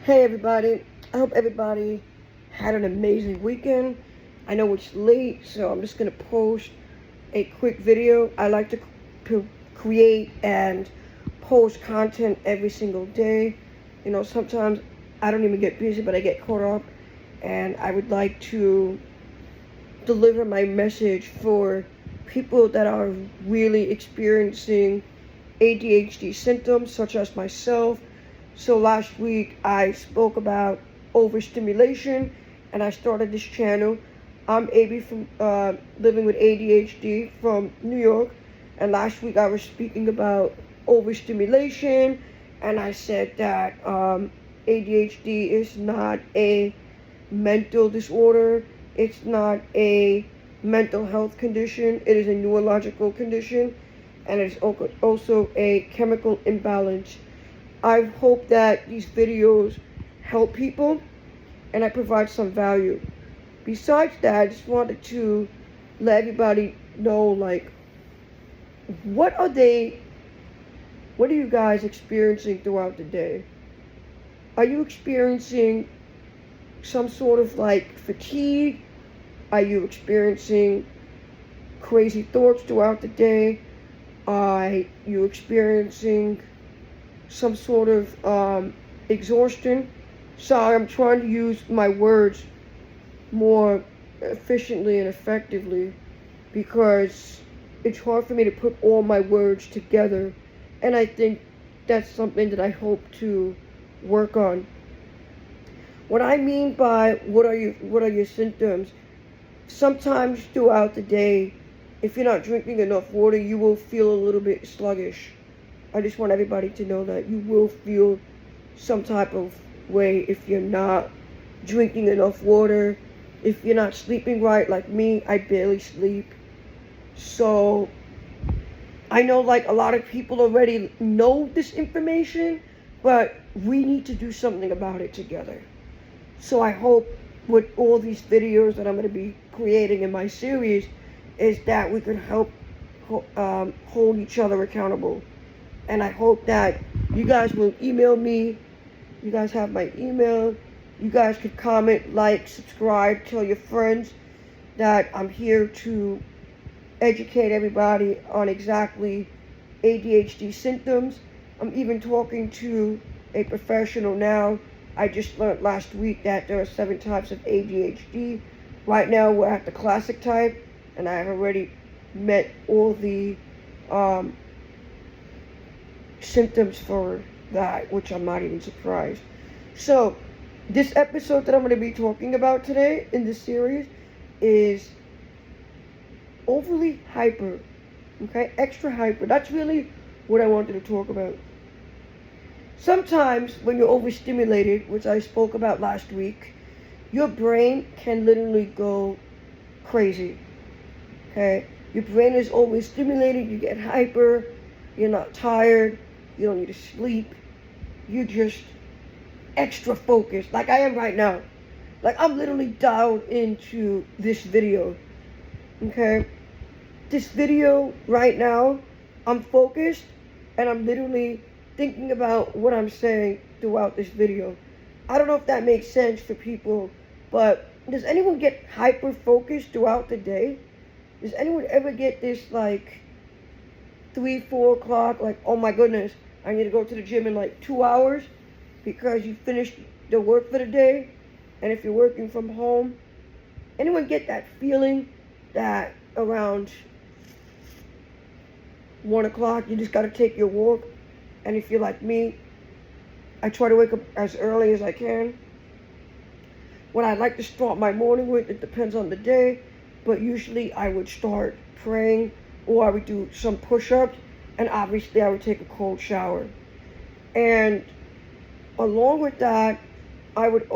Hey everybody, I hope everybody had an amazing weekend. I know it's late, so I'm just going to post a quick video. I like to create and post content every single day. You know, sometimes I don't even get busy, but I get caught up, and I would like to deliver my message for people that are really experiencing ADHD symptoms, such as myself. So last week I spoke about overstimulation, and I started this channel. I'm AB from living with ADHD from New York, and last week I was speaking about overstimulation, and I said that ADHD is not a mental disorder. It's not a mental health condition. It is a neurological condition, and it's also a chemical imbalance. I hope that these videos help people and I provide some value. Besides that, I just wanted to let everybody know, like, what are you guys experiencing throughout the day? Are you experiencing some sort of like fatigue? Are you experiencing crazy thoughts throughout the day? Are you experiencing some sort of exhaustion? Sorry, I'm trying to use my words more efficiently and effectively because it's hard for me to put all my words together, and I think that's something that I hope to work on. What I mean by what are your symptoms? Sometimes throughout the day, if you're not drinking enough water, you will feel a little bit sluggish. I just want everybody to know that you will feel some type of way if you're not drinking enough water, if you're not sleeping right. Like me, I barely sleep. So I know like a lot of people already know this information, but we need to do something about it together. So I hope with all these videos that I'm going to be creating in my series is that we can help hold each other accountable. And I hope that you guys will email me. You guys have my email. You guys could comment, like, subscribe, tell your friends that I'm here to educate everybody on exactly ADHD symptoms. I'm even talking to a professional now. I just learned last week that there are 7 types of ADHD. Right now we're at the classic type, and I have already met all the symptoms for that, which I'm not even surprised. So this episode that I'm going to be talking about today in this series is overly hyper. Okay, extra hyper. That's really what I wanted to talk about. Sometimes when you're overstimulated, which I spoke about last week, your brain can literally go crazy. Okay, your brain is overstimulated, you get hyper, you're not tired, you don't need to sleep, you're just extra focused, like I am right now. Like I'm literally dialed into this video. Okay, this video right now, I'm focused and I'm literally thinking about what I'm saying throughout this video. I don't know if that makes sense for people, but does anyone get hyper focused throughout the day? Does anyone ever get this like 3-4 o'clock, like, oh my goodness, I need to go to the gym in like 2 hours because you finished the work for the day? And if you're working from home, anyone get that feeling that around 1 o'clock you just got to take your walk? And if you're like me, I try to wake up as early as I can. What I like to start my morning with, it depends on the day, but usually I would start praying, or I would do some push-ups, and obviously I would take a cold shower. And along with that, I would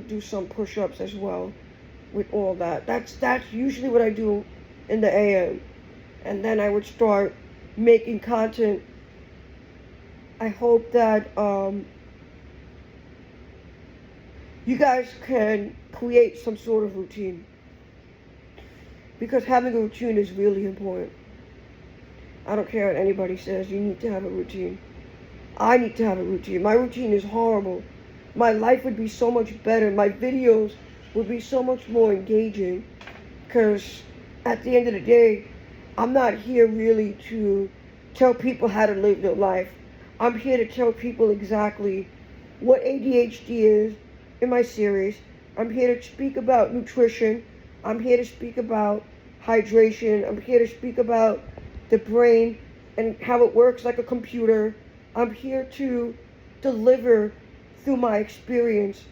do some push-ups as well with all that. That's usually what I do in the AM. And then I would start making content. I hope that you guys can create some sort of routine, because having a routine is really important. I don't care what anybody says, you need to have a routine. I need to have a routine. My routine is horrible. My life would be so much better. My videos would be so much more engaging. Because at the end of the day, I'm not here really to tell people how to live their life. I'm here to tell people exactly what ADHD is in my series. I'm here to speak about nutrition. I'm here to speak about hydration. I'm here to speak about the brain and how it works like a computer. I'm here to deliver through my experience,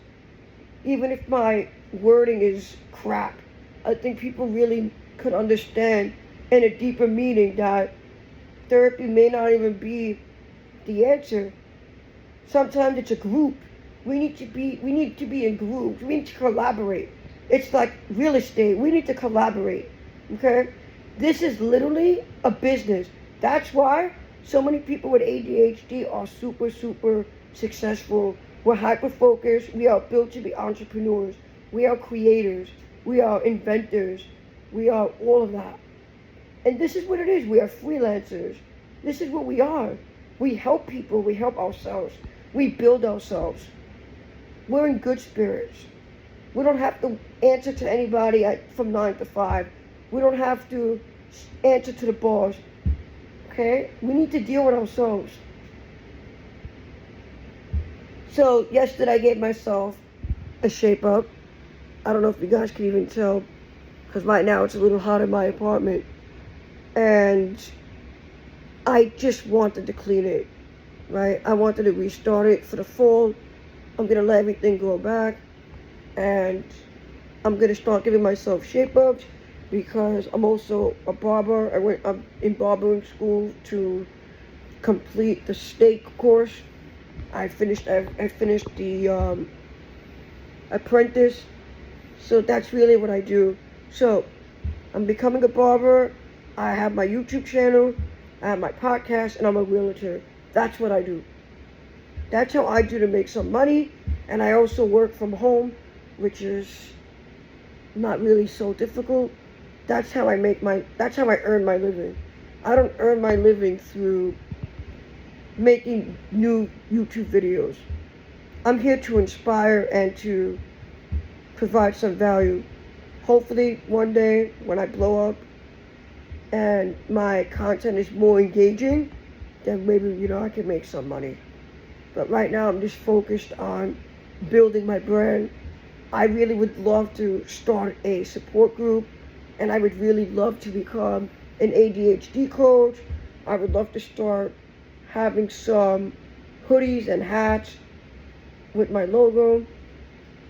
even if my wording is crap. I think people really could understand in a deeper meaning that therapy may not even be the answer. Sometimes it's a group. We need to be in groups. We need to collaborate. It's like real estate. We need to collaborate. Okay? This is literally a business. That's why so many people with ADHD are super, super successful. We're hyper focused. We are built to be entrepreneurs. We are creators. We are inventors. We are all of that. And this is what it is. We are freelancers. This is what we are. We help people. We help ourselves. We build ourselves. We're in good spirits. We don't have to answer to anybody from 9 to 5. We don't have to answer to the boss. Okay? We need to deal with ourselves. So yesterday I gave myself a shape up. I don't know if you guys can even tell, because right now it's a little hot in my apartment. And I just wanted to clean it, right? I wanted to restart it for the fall. I'm going to let everything go back. And I'm going to start giving myself shape ups because I'm also a barber. I'm in barbering school to complete the steak course. I finished the apprentice. So that's really what I do. So I'm becoming a barber. I have my YouTube channel. I have my podcast, and I'm a realtor. That's what I do. That's how I do to make some money. And I also work from home, which is not really so difficult. That's how I earn my living. I don't earn my living through making new YouTube videos. I'm here to inspire and to provide some value. Hopefully one day when I blow up and my content is more engaging, then maybe, I can make some money. But right now I'm just focused on building my brand. I really would love to start a support group, and I would really love to become an ADHD coach. I would love to start having some hoodies and hats with my logo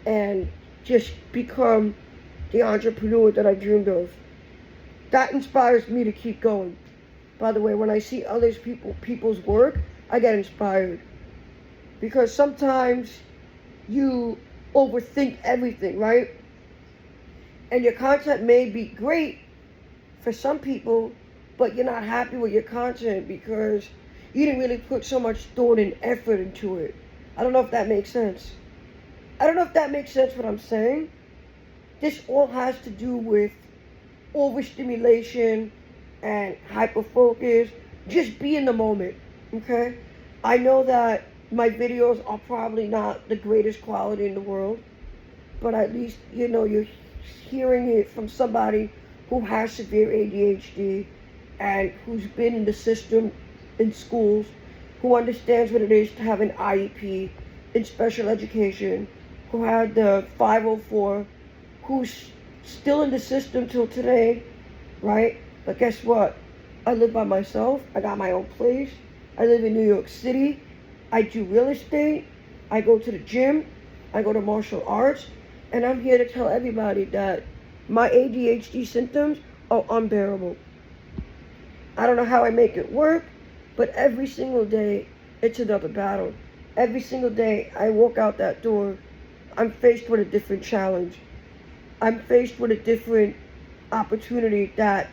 and just become the entrepreneur that I dreamed of. That inspires me to keep going. By the way, when I see people's work, I get inspired. Because sometimes you overthink everything, right? And your content may be great for some people, but you're not happy with your content because you didn't really put so much thought and effort into it. I don't know if that makes sense. I don't know if that makes sense what I'm saying. This all has to do with overstimulation and hyper-focus. Just be in the moment, okay? I know that my videos are probably not the greatest quality in the world, but at least, you're hearing it from somebody who has severe ADHD and who's been in the system in schools, who understands what it is to have an IEP in special education, who had the 504, who's still in the system till today, right? But guess what? I live by myself. I got my own place. I live in New York City. I do real estate. I go to the gym. I go to martial arts. And I'm here to tell everybody that my ADHD symptoms are unbearable. I don't know how I make it work, but every single day it's another battle. Every single day I walk out that door, I'm faced with a different challenge. I'm faced with a different opportunity that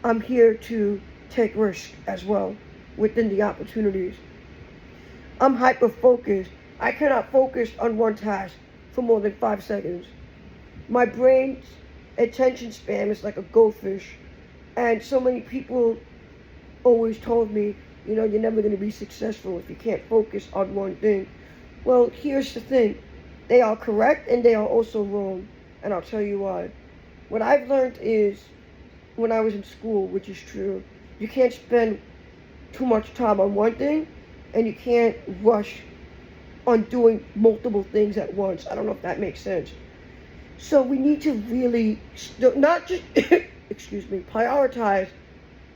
I'm here to take risks as well within the opportunities. I'm hyper-focused. I cannot focus on one task for more than 5 seconds. My brain's attention span is like a goldfish. And so many people always told me, You're never going to be successful if you can't focus on one thing. Well, here's the thing. They are correct and they are also wrong. And I'll tell you why. What I've learned is, when I was in school, which is true, you can't spend too much time on one thing, and you can't rush on doing multiple things at once. I don't know if that makes sense. So we need to really not just prioritize,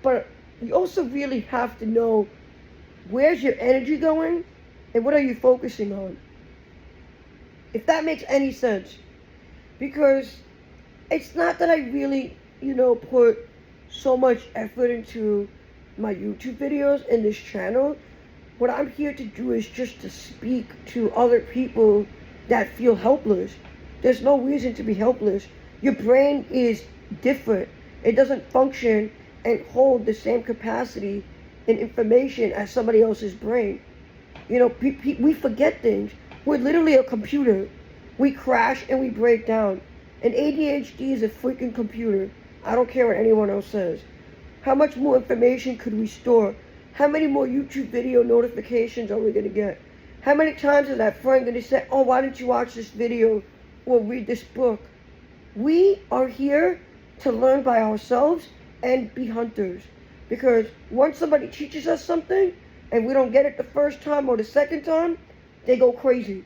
but you also really have to know, where's your energy going and what are you focusing on, if that makes any sense. Because it's not that I really put so much effort into my YouTube videos and this channel. What I'm here to do is just to speak to other people that feel helpless. There's no reason to be helpless. Your brain is different. It doesn't function and hold the same capacity and information as somebody else's brain. We forget things. We're literally a computer. We crash and we break down. And ADHD is a freaking computer. I don't care what anyone else says. How much more information could we store? How many more YouTube video notifications are we going to get? How many times is that friend going to say, oh, why didn't you watch this video or read this book? We are here to learn by ourselves and be hunters. Because once somebody teaches us something and we don't get it the first time or the second time, they go crazy.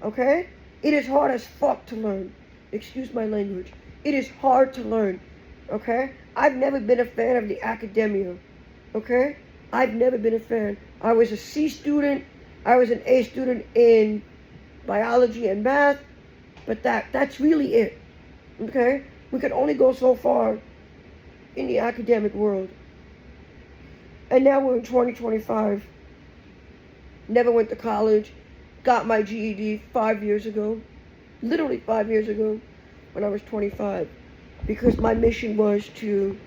Okay? It is hard as fuck to learn. Excuse my language. It is hard to learn. Okay? I've never been a fan of the academia. Okay? I've never been a fan. I was a C student. I was an A student in biology and math. But that's really it. Okay? We can only go so far in the academic world. And now we're in 2025. Never went to college. Got my GED 5 years ago. Literally 5 years ago, when I was 25. Because my mission was to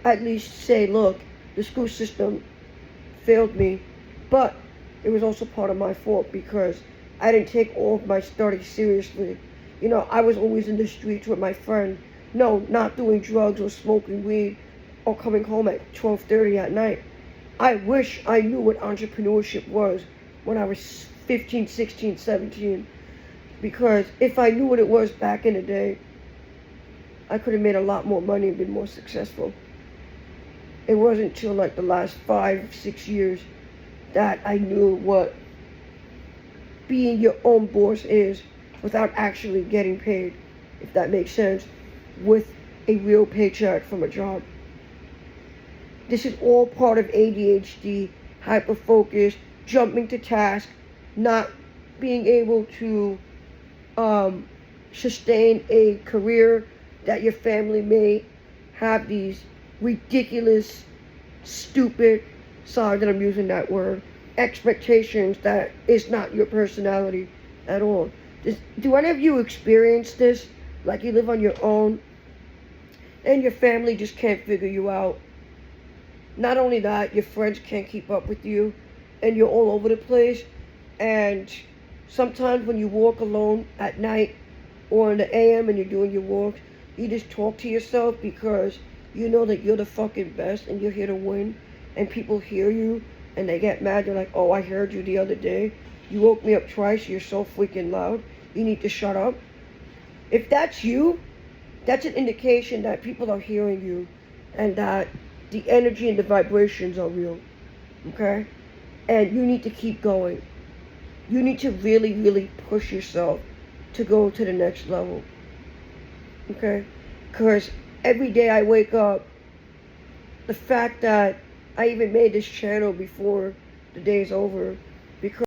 at least say, look, the school system failed me. But it was also part of my fault because I didn't take all of my studies seriously. I was always in the streets with my friend. No, not doing drugs or smoking weed or coming home at 12:30 at night. I wish I knew what entrepreneurship was when I was 15, 16, 17. Because if I knew what it was back in the day, I could have made a lot more money and been more successful. It wasn't until like the last 5, 6 years that I knew what being your own boss is without actually getting paid, if that makes sense, with a real paycheck from a job. This is all part of ADHD, hyperfocus, jumping to task, not being able to sustain a career that your family may have these ridiculous, stupid, sorry that I'm using that word, expectations that is not your personality at all. Do any of you experience this? Like you live on your own and your family just can't figure you out. Not only that, your friends can't keep up with you and you're all over the place. And sometimes when you walk alone at night or in the AM and you're doing your walks, you just talk to yourself because you know that you're the fucking best and you're here to win. And people hear you and they get mad. They're like, oh, I heard you the other day. You woke me up twice. You're so freaking loud. You need to shut up. If that's you, that's an indication that people are hearing you and that the energy and the vibrations are real. Okay? And you need to keep going. You need to really, really push yourself to go to the next level. Okay? Because every day I wake up, the fact that I even made this channel before the day's over,